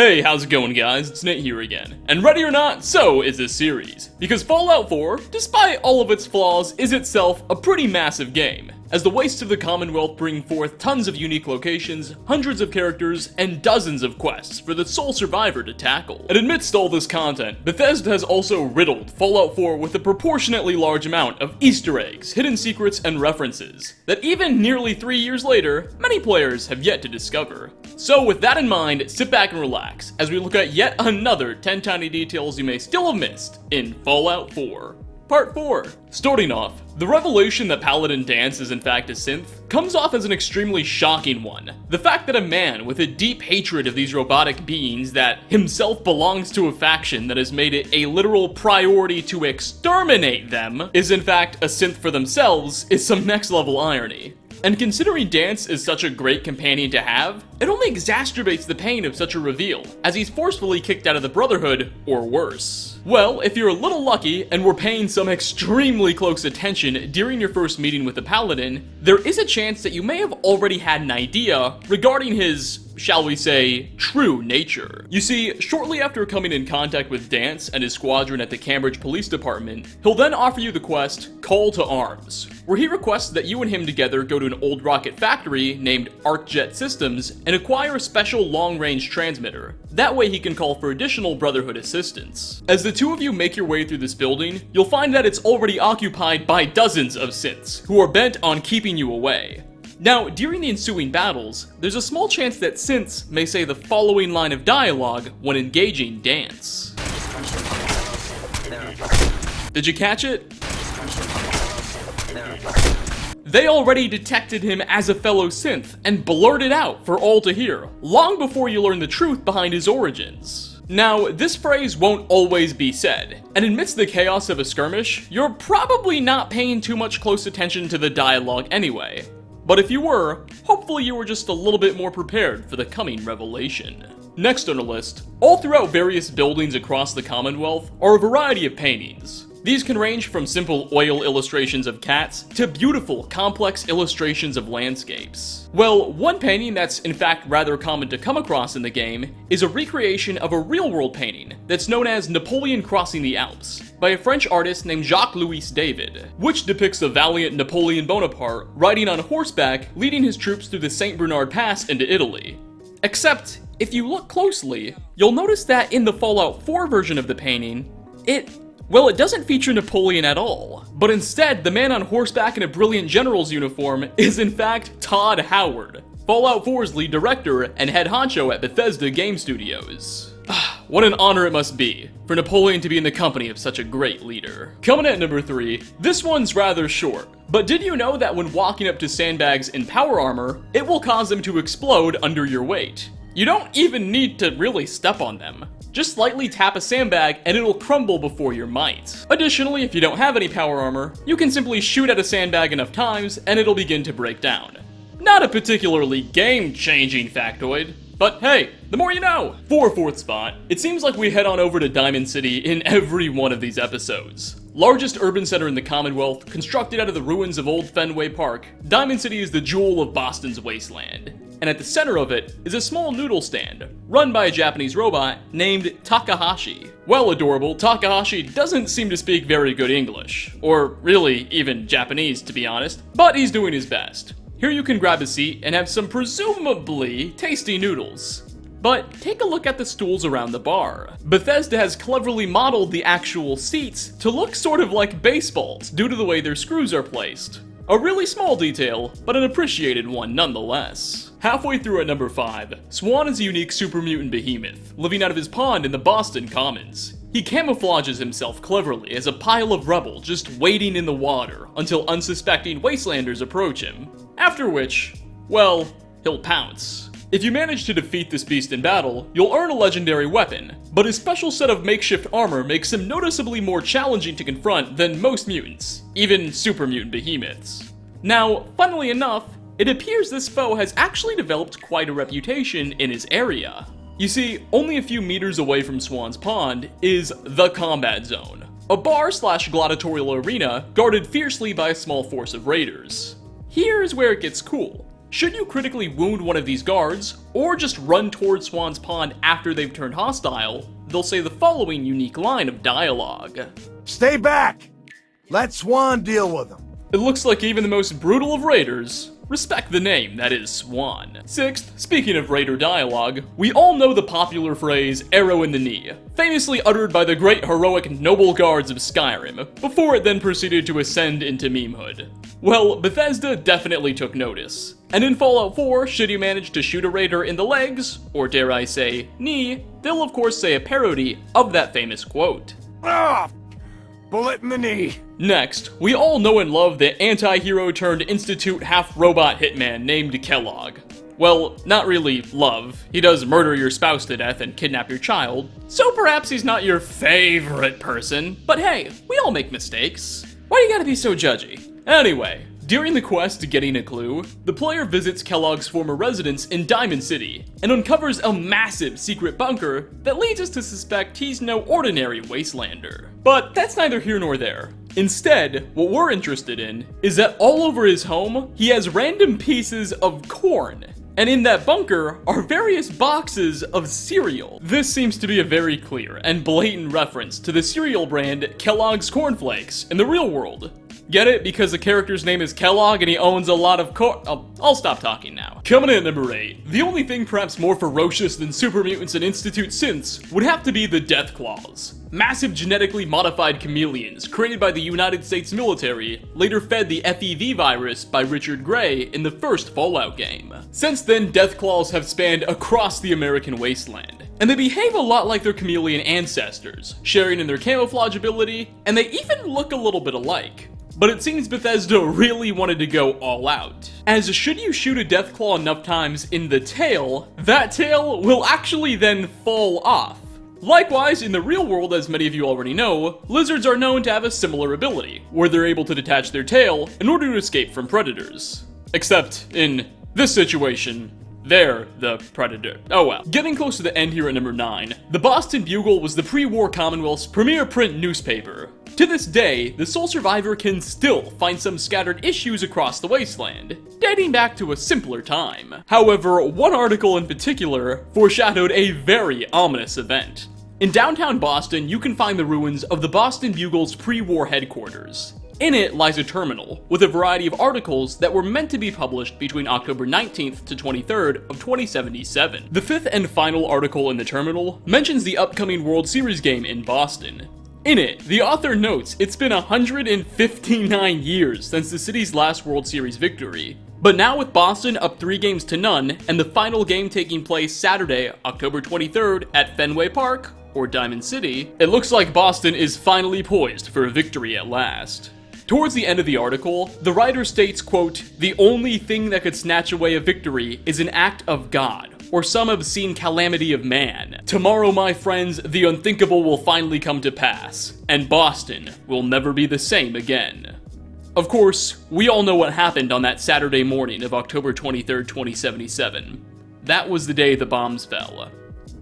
Hey, how's it going guys? It's Nate here again. And ready or not, so is this series. Because Fallout 4, despite all of its flaws, is itself a pretty massive game, as the wastes of the Commonwealth bring forth tons of unique locations, hundreds of characters, and dozens of quests for the sole survivor to tackle. And amidst all this content, Bethesda has also riddled Fallout 4 with a proportionately large amount of Easter eggs, hidden secrets, and references that even nearly 3 years later, many players have yet to discover. So with that in mind, sit back and relax as we look at yet another 10 tiny details you may still have missed in Fallout 4. Part 4. Starting off, the revelation that Paladin Dance is in fact a synth comes off as an extremely shocking one. The fact that a man with a deep hatred of these robotic beings that himself belongs to a faction that has made it a literal priority to exterminate them is in fact a synth for themselves is some next level irony. And considering Dance is such a great companion to have, it only exacerbates the pain of such a reveal, as he's forcefully kicked out of the Brotherhood, or worse. Well, if you're a little lucky and were paying some extremely close attention during your first meeting with the Paladin, there is a chance that you may have already had an idea regarding his, shall we say, true nature. You see, shortly after coming in contact with Dance and his squadron at the Cambridge Police Department, he'll then offer you the quest, Call to Arms, where he requests that you and him together go to an old rocket factory named ArcJet Systems and acquire a special long-range transmitter. That way he can call for additional Brotherhood assistance. As the two of you make your way through this building, you'll find that it's already occupied by dozens of synths, who are bent on keeping you away. Now, during the ensuing battles, there's a small chance that synths may say the following line of dialogue when engaging Dance. Did you catch it? They already detected him as a fellow synth and blurted out for all to hear, long before you learn the truth behind his origins. Now, this phrase won't always be said, and amidst the chaos of a skirmish, you're probably not paying too much close attention to the dialogue anyway. But if you were, hopefully you were just a little bit more prepared for the coming revelation. Next on the list, all throughout various buildings across the Commonwealth are a variety of paintings. These can range from simple oil illustrations of cats to beautiful, complex illustrations of landscapes. Well, one painting that's in fact rather common to come across in the game is a recreation of a real-world painting that's known as Napoleon Crossing the Alps by a French artist named Jacques-Louis David, which depicts the valiant Napoleon Bonaparte riding on horseback leading his troops through the St. Bernard Pass into Italy. Except, if you look closely, you'll notice that in the Fallout 4 version of the painting, it doesn't feature Napoleon at all, but instead, the man on horseback in a brilliant general's uniform is in fact Todd Howard, Fallout 4's lead director and head honcho at Bethesda Game Studios. What an honor it must be for Napoleon to be in the company of such a great leader. Coming at number 3, this one's rather short, but did you know that when walking up to sandbags in power armor, it will cause them to explode under your weight? You don't even need to really step on them. Just slightly tap a sandbag and it'll crumble before your might. Additionally, if you don't have any power armor, you can simply shoot at a sandbag enough times and it'll begin to break down. Not a particularly game-changing factoid, but hey, the more you know! For 4th spot, it seems like we head on over to Diamond City in every one of these episodes. Largest urban center in the Commonwealth, constructed out of the ruins of Old Fenway Park, Diamond City is the jewel of Boston's Wasteland. And at the center of it is a small noodle stand, run by a Japanese robot named Takahashi. Well, adorable, Takahashi doesn't seem to speak very good English, or really even Japanese to be honest, but he's doing his best. Here you can grab a seat and have some presumably tasty noodles. But take a look at the stools around the bar. Bethesda has cleverly modeled the actual seats to look sort of like baseballs due to the way their screws are placed. A really small detail, but an appreciated one nonetheless. Halfway through at number 5, Swan is a unique super mutant behemoth, living out of his pond in the Boston Commons. He camouflages himself cleverly as a pile of rubble just waiting in the water until unsuspecting Wastelanders approach him. After which, well, he'll pounce. If you manage to defeat this beast in battle, you'll earn a legendary weapon, but his special set of makeshift armor makes him noticeably more challenging to confront than most mutants, even super mutant behemoths. Now, funnily enough, it appears this foe has actually developed quite a reputation in his area. You see, only a few meters away from Swan's Pond is the Combat Zone, a bar/gladiatorial arena guarded fiercely by a small force of raiders. Here's where it gets cool. should you critically wound one of these guards, or just run towards Swan's pond after they've turned hostile, they'll say the following unique line of dialogue. Stay back! Let Swan deal with them. It looks like even the most brutal of raiders respect the name that is Swan. Sixth, speaking of raider dialogue, we all know the popular phrase, arrow in the knee, famously uttered by the great heroic noble guards of Skyrim, before it then proceeded to ascend into memehood. Well, Bethesda definitely took notice, and in Fallout 4, should you manage to shoot a raider in the legs, or dare I say, knee, they'll of course say a parody of that famous quote. Ah! Bullet in the knee. Next, we all know and love the anti-hero turned institute half-robot hitman named Kellogg. Well, not really love. He does murder your spouse to death and kidnap your child, so perhaps he's not your favorite person, but hey, we all make mistakes. Why do you gotta be so judgy? Anyway, during the quest Getting a Clue, the player visits Kellogg's former residence in Diamond City and uncovers a massive secret bunker that leads us to suspect he's no ordinary Wastelander. But that's neither here nor there. Instead, what we're interested in is that all over his home, he has random pieces of corn. And in that bunker are various boxes of cereal. This seems to be a very clear and blatant reference to the cereal brand Kellogg's Cornflakes in the real world. Get it? Because the character's name is Kellogg and he owns a lot of I'll stop talking now. Coming in at number 8, the only thing perhaps more ferocious than super mutants and Institute synths would have to be the Deathclaws. Massive genetically modified chameleons created by the United States military, later fed the FEV virus by Richard Gray in the first Fallout game. Since then, Deathclaws have spanned across the American wasteland, and they behave a lot like their chameleon ancestors, sharing in their camouflage ability, and they even look a little bit alike. But it seems Bethesda really wanted to go all out, as should you shoot a Deathclaw enough times in the tail, that tail will actually then fall off. Likewise, in the real world, as many of you already know, lizards are known to have a similar ability, where they're able to detach their tail in order to escape from predators. Except, in this situation, they're the predator. Oh well. Getting close to the end here at number 9, the Boston Bugle was the pre-war Commonwealth's premier print newspaper. To this day, the sole survivor can still find some scattered issues across the wasteland, dating back to a simpler time. However, one article in particular foreshadowed a very ominous event. In downtown Boston, you can find the ruins of the Boston Bugle's pre-war headquarters. In it lies a terminal, with a variety of articles that were meant to be published between October 19th to 23rd of 2077. The fifth and final article in the terminal mentions the upcoming World Series game in Boston. In it, the author notes it's been 159 years since the city's last World Series victory. But now with Boston up 3-0 and the final game taking place Saturday, October 23rd at Fenway Park, or Diamond City, it looks like Boston is finally poised for a victory at last. Towards the end of the article, the writer states, quote, "The only thing that could snatch away a victory is an act of God, or some obscene calamity of man. Tomorrow, my friends, the unthinkable will finally come to pass, and Boston will never be the same again." Of course, we all know what happened on that Saturday morning of October 23rd, 2077. That was the day the bombs fell.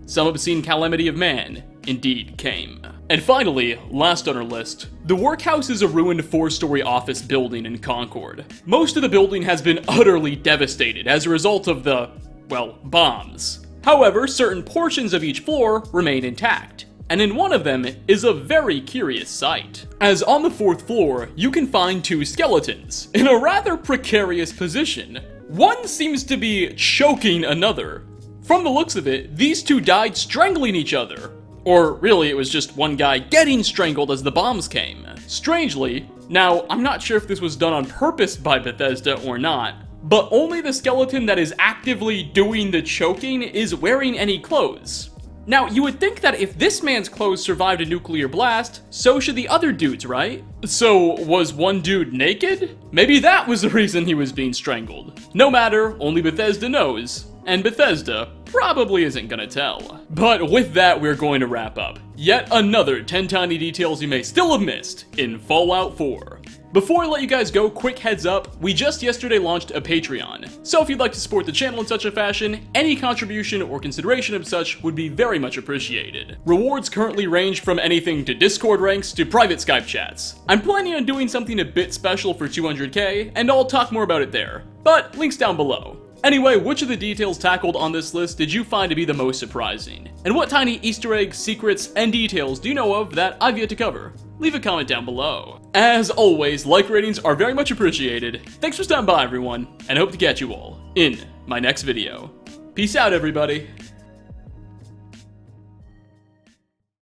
Some obscene calamity of man indeed came. And finally, last on our list, the workhouse is a ruined 4-story office building in Concord. Most of the building has been utterly devastated as a result of the, well, bombs. However, certain portions of each floor remain intact, and in one of them is a very curious sight. As on the 4th floor, you can find 2 skeletons, in a rather precarious position. One seems to be choking another. From the looks of it, these 2 died strangling each other. Or really, it was just one guy getting strangled as the bombs came. Strangely, now, I'm not sure if this was done on purpose by Bethesda or not, but only the skeleton that is actively doing the choking is wearing any clothes. Now, you would think that if this man's clothes survived a nuclear blast, so should the other dudes, right? So, was one dude naked? Maybe that was the reason he was being strangled. No matter, only Bethesda knows. And Bethesda probably isn't gonna tell. But with that, we're going to wrap up. Yet another 10 tiny details you may still have missed in Fallout 4. Before I let you guys go, quick heads up, we just yesterday launched a Patreon. So if you'd like to support the channel in such a fashion, any contribution or consideration of such would be very much appreciated. Rewards currently range from anything to Discord ranks to private Skype chats. I'm planning on doing something a bit special for 200k, and I'll talk more about it there. But links down below. Anyway, which of the details tackled on this list did you find to be the most surprising? And what tiny Easter eggs, secrets, and details do you know of that I've yet to cover? Leave a comment down below. As always, like ratings are very much appreciated. Thanks for stopping by, everyone, and I hope to catch you all in my next video. Peace out, everybody.